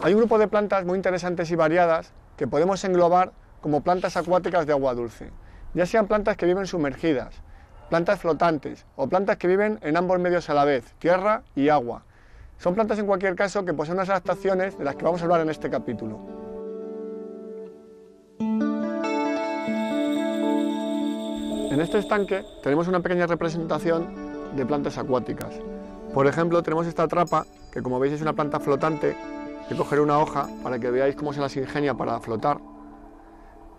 Hay un grupo de plantas muy interesantes y variadas que podemos englobar como plantas acuáticas de agua dulce, ya sean plantas que viven sumergidas, plantas flotantes o plantas que viven en ambos medios a la vez, tierra y agua. Son plantas en cualquier caso que poseen unas adaptaciones de las que vamos a hablar en este capítulo. En este estanque tenemos una pequeña representación de plantas acuáticas. Por ejemplo, tenemos esta trapa, que como veis es una planta flotante. Yo cogeré una hoja para que veáis cómo se las ingenia para flotar.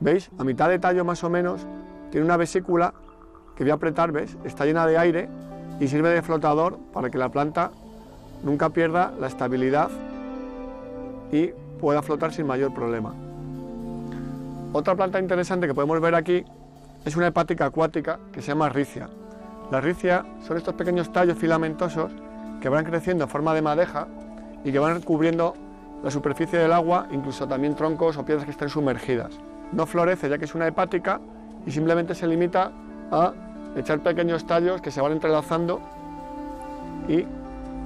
¿Veis? A mitad de tallo más o menos tiene una vesícula que voy a apretar, ¿ves? Está llena de aire y sirve de flotador para que la planta nunca pierda la estabilidad y pueda flotar sin mayor problema. Otra planta interesante que podemos ver aquí es una hepática acuática que se llama ricia. Las ricias son estos pequeños tallos filamentosos que van creciendo en forma de madeja y que van cubriendo la superficie del agua, incluso también troncos o piedras que estén sumergidas. No florece ya que es una hepática y simplemente se limita a echar pequeños tallos que se van entrelazando y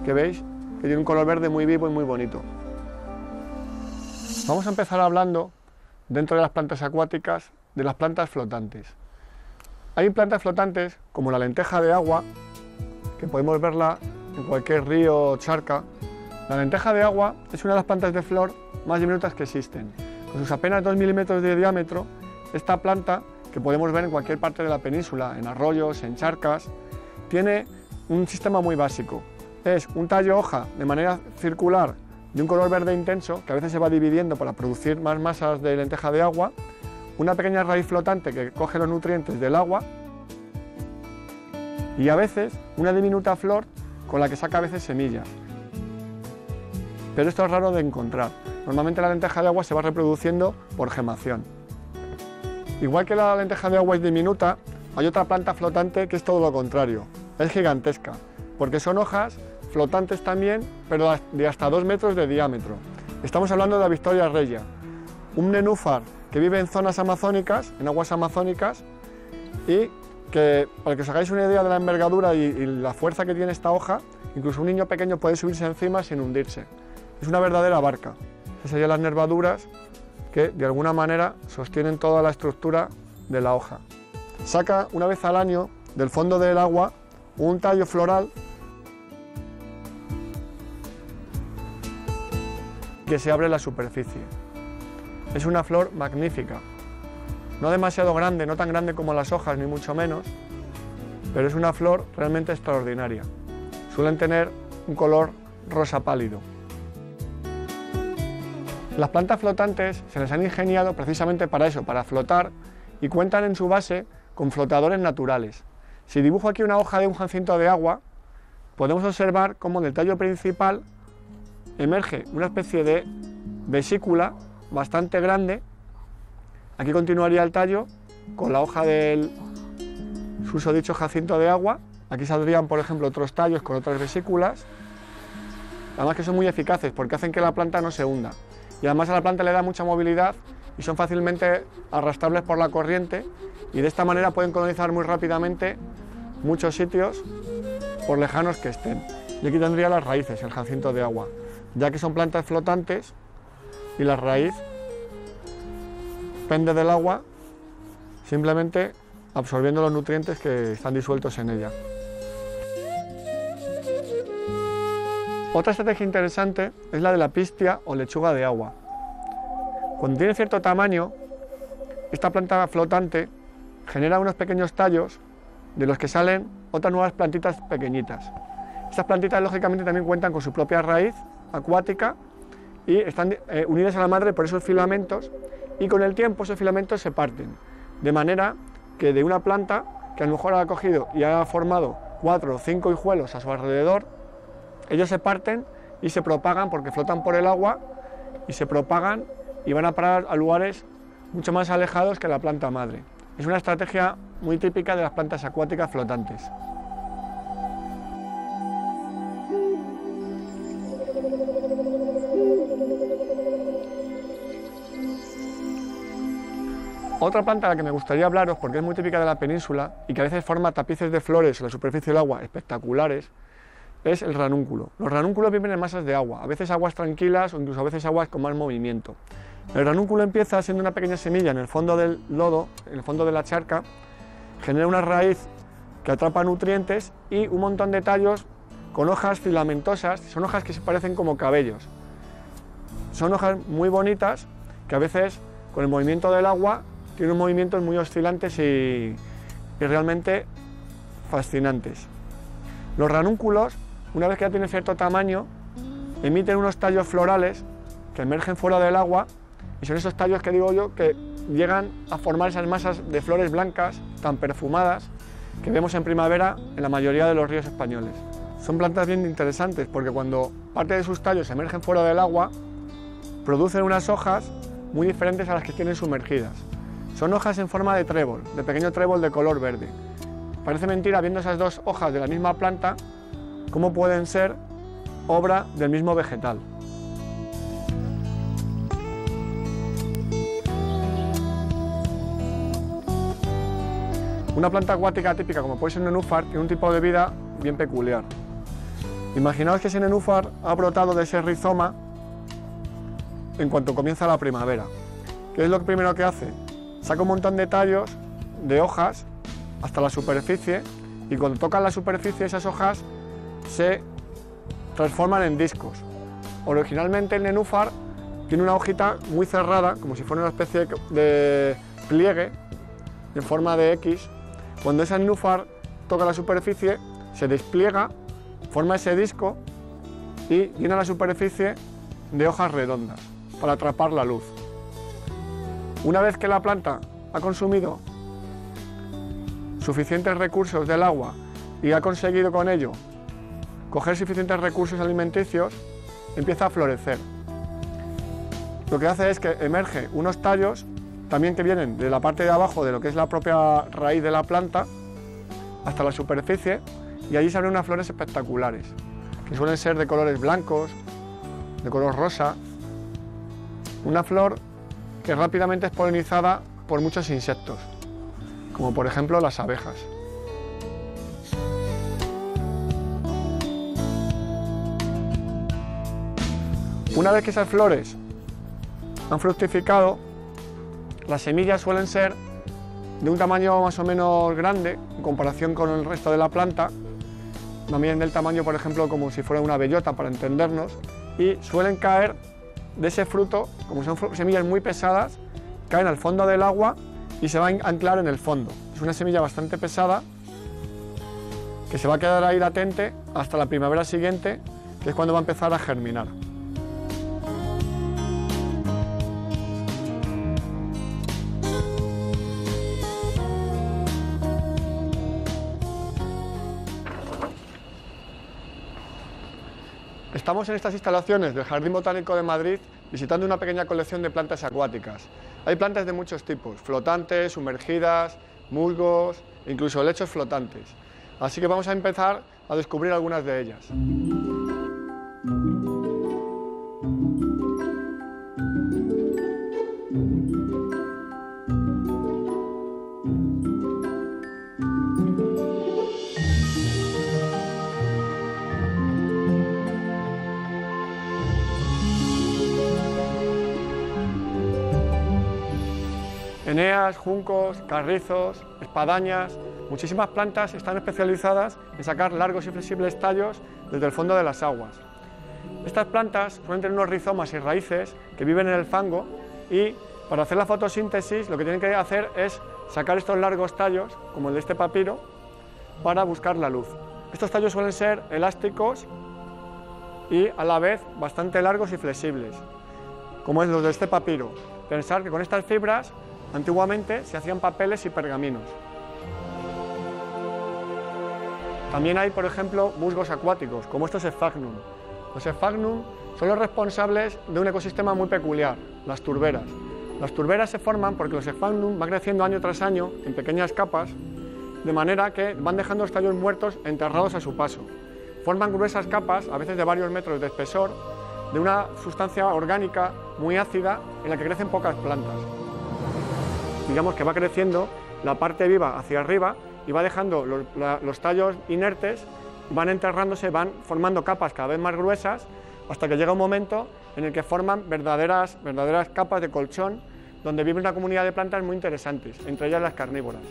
que veis que tiene un color verde muy vivo y muy bonito. Vamos a empezar hablando, dentro de las plantas acuáticas, de las plantas flotantes. Hay plantas flotantes como la lenteja de agua, que podemos verla en cualquier río o charca. La lenteja de agua es una de las plantas de flor más diminutas que existen. Con sus apenas 2 milímetros de diámetro, esta planta, que podemos ver en cualquier parte de la península, en arroyos, en charcas, tiene un sistema muy básico. Es un tallo hoja de manera circular de un color verde intenso, que a veces se va dividiendo para producir más masas de lenteja de agua, una pequeña raíz flotante que coge los nutrientes del agua y a veces una diminuta flor con la que saca a veces semillas. Pero esto es raro de encontrar. Normalmente la lenteja de agua se va reproduciendo por gemación. Igual que la lenteja de agua es diminuta, hay otra planta flotante que es todo lo contrario, es gigantesca, porque son hojas flotantes también, pero de hasta 2 metros de diámetro. Estamos hablando de la Victoria regia, un nenúfar que vive en zonas amazónicas, en aguas amazónicas, y que, para que os hagáis una idea de la envergadura y la fuerza que tiene esta hoja, incluso un niño pequeño puede subirse encima sin hundirse. Es una verdadera barca. Esas serían las nervaduras que de alguna manera sostienen toda la estructura de la hoja. Saca una vez al año del fondo del agua un tallo floral que se abre en la superficie. Es una flor magnífica, no demasiado grande, no tan grande como las hojas ni mucho menos, pero es una flor realmente extraordinaria. Suelen tener un color rosa pálido. Las plantas flotantes se les han ingeniado precisamente para eso, para flotar, y cuentan en su base con flotadores naturales. Si dibujo aquí una hoja de un jacinto de agua, podemos observar cómo del tallo principal emerge una especie de vesícula bastante grande. Aquí continuaría el tallo con la hoja del susodicho jacinto de agua. Aquí saldrían, por ejemplo, otros tallos con otras vesículas, además que son muy eficaces porque hacen que la planta no se hunda. Y además a la planta le da mucha movilidad y son fácilmente arrastrables por la corriente y de esta manera pueden colonizar muy rápidamente muchos sitios por lejanos que estén. Y aquí tendría las raíces, el jacinto de agua, ya que son plantas flotantes y la raíz pende del agua simplemente absorbiendo los nutrientes que están disueltos en ella. Otra estrategia interesante es la de la pistia o lechuga de agua. Cuando tiene cierto tamaño, esta planta flotante genera unos pequeños tallos de los que salen otras nuevas plantitas pequeñitas. Estas plantitas lógicamente también cuentan con su propia raíz acuática y están unidas a la madre por esos filamentos, y con el tiempo esos filamentos se parten, de manera que de una planta que a lo mejor ha cogido y ha formado 4 o 5 hijuelos a su alrededor, ellos se parten y se propagan porque flotan por el agua y se propagan y van a parar a lugares mucho más alejados que la planta madre. Es una estrategia muy típica de las plantas acuáticas flotantes. Otra planta de la que me gustaría hablaros, porque es muy típica de la península y que a veces forma tapices de flores en la superficie del agua espectaculares, es el ranúnculo. Los ranúnculos viven en masas de agua, a veces aguas tranquilas o incluso a veces aguas con más movimiento. El ranúnculo empieza siendo una pequeña semilla en el fondo del lodo, en el fondo de la charca, genera una raíz que atrapa nutrientes y un montón de tallos con hojas filamentosas, son hojas que se parecen como cabellos. Son hojas muy bonitas que a veces con el movimiento del agua tienen movimientos muy oscilantes y realmente fascinantes. Los ranúnculos, una vez que ya tienen cierto tamaño, emiten unos tallos florales que emergen fuera del agua y son esos tallos que digo yo que llegan a formar esas masas de flores blancas tan perfumadas que vemos en primavera en la mayoría de los ríos españoles. Son plantas bien interesantes porque cuando parte de sus tallos emergen fuera del agua, producen unas hojas muy diferentes a las que tienen sumergidas. Son hojas en forma de trébol, de pequeño trébol de color verde. Parece mentira, viendo esas dos hojas de la misma planta, cómo pueden ser obra del mismo vegetal. Una planta acuática típica, como puede ser un nenúfar, tiene un tipo de vida bien peculiar. Imaginaos que ese nenúfar ha brotado de ese rizoma en cuanto comienza la primavera. ¿Qué es lo primero que hace? Saca un montón de tallos, de hojas, hasta la superficie, y cuando tocan la superficie esas hojas se transforman en discos. Originalmente el nenúfar tiene una hojita muy cerrada, como si fuera una especie de pliegue en forma de X. Cuando ese nenúfar toca la superficie, se despliega, forma ese disco y llena la superficie de hojas redondas para atrapar la luz. Una vez que la planta ha consumido suficientes recursos del agua y ha conseguido con ello coger suficientes recursos alimenticios, empieza a florecer. Lo que hace es que emerge unos tallos también que vienen de la parte de abajo de lo que es la propia raíz de la planta hasta la superficie, y allí se abren unas flores espectaculares, que suelen ser de colores blancos, de color rosa. Una flor que rápidamente es polinizada por muchos insectos, como por ejemplo las abejas. Una vez que esas flores han fructificado, las semillas suelen ser de un tamaño más o menos grande en comparación con el resto de la planta, también del tamaño, por ejemplo, como si fuera una bellota, para entendernos, y suelen caer de ese fruto, como son semillas muy pesadas, caen al fondo del agua y se van a anclar en el fondo. Es una semilla bastante pesada que se va a quedar ahí latente hasta la primavera siguiente, que es cuando va a empezar a germinar. Estamos en estas instalaciones del Jardín Botánico de Madrid visitando una pequeña colección de plantas acuáticas. Hay plantas de muchos tipos, flotantes, sumergidas, musgos, incluso helechos flotantes. Así que vamos a empezar a descubrir algunas de ellas. Eneas, juncos, carrizos, espadañas, muchísimas plantas están especializadas en sacar largos y flexibles tallos desde el fondo de las aguas. Estas plantas suelen tener unos rizomas y raíces que viven en el fango y para hacer la fotosíntesis lo que tienen que hacer es sacar estos largos tallos, como el de este papiro, para buscar la luz. Estos tallos suelen ser elásticos y a la vez bastante largos y flexibles, como es los de este papiro. Pensar que con estas fibras antiguamente se hacían papeles y pergaminos. También hay, por ejemplo, musgos acuáticos, como estos Sphagnum. Los Sphagnum son los responsables de un ecosistema muy peculiar, las turberas. Las turberas se forman porque los Sphagnum van creciendo año tras año en pequeñas capas, de manera que van dejando los tallos muertos enterrados a su paso. Forman gruesas capas, a veces de varios metros de espesor, de una sustancia orgánica muy ácida en la que crecen pocas plantas. Digamos que va creciendo la parte viva hacia arriba y va dejando los tallos inertes van enterrándose, van formando capas cada vez más gruesas, hasta que llega un momento en el que forman verdaderas capas de colchón, donde vive una comunidad de plantas muy interesantes, entre ellas las carnívoras.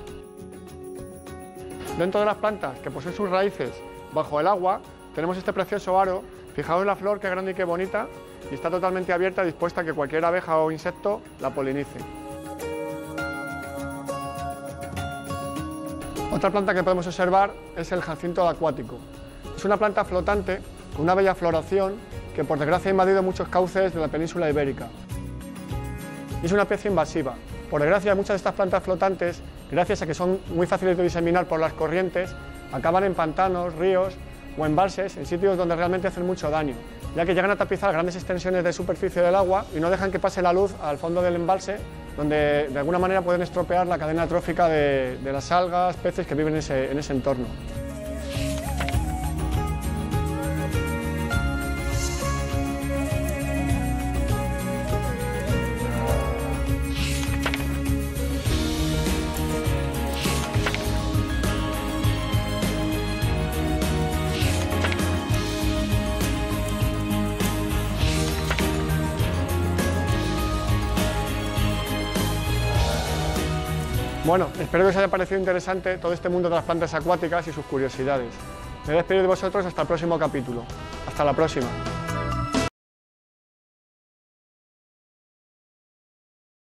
Dentro de las plantas que poseen sus raíces bajo el agua, tenemos este precioso aro. Fijaos en la flor, qué grande y qué bonita, y está totalmente abierta, dispuesta a que cualquier abeja o insecto la polinice. Otra planta que podemos observar es el jacinto acuático. Es una planta flotante con una bella floración que por desgracia ha invadido muchos cauces de la península ibérica. Es una especie invasiva. Por desgracia, muchas de estas plantas flotantes, gracias a que son muy fáciles de diseminar por las corrientes, acaban en pantanos, ríos o embalses, en sitios donde realmente hacen mucho daño, ya que llegan a tapizar grandes extensiones de superficie del agua y no dejan que pase la luz al fondo del embalse, donde de alguna manera pueden estropear la cadena trófica de las algas, peces que viven en ese entorno. Bueno, espero que os haya parecido interesante todo este mundo de las plantas acuáticas y sus curiosidades. Me despido de vosotros hasta el próximo capítulo. Hasta la próxima.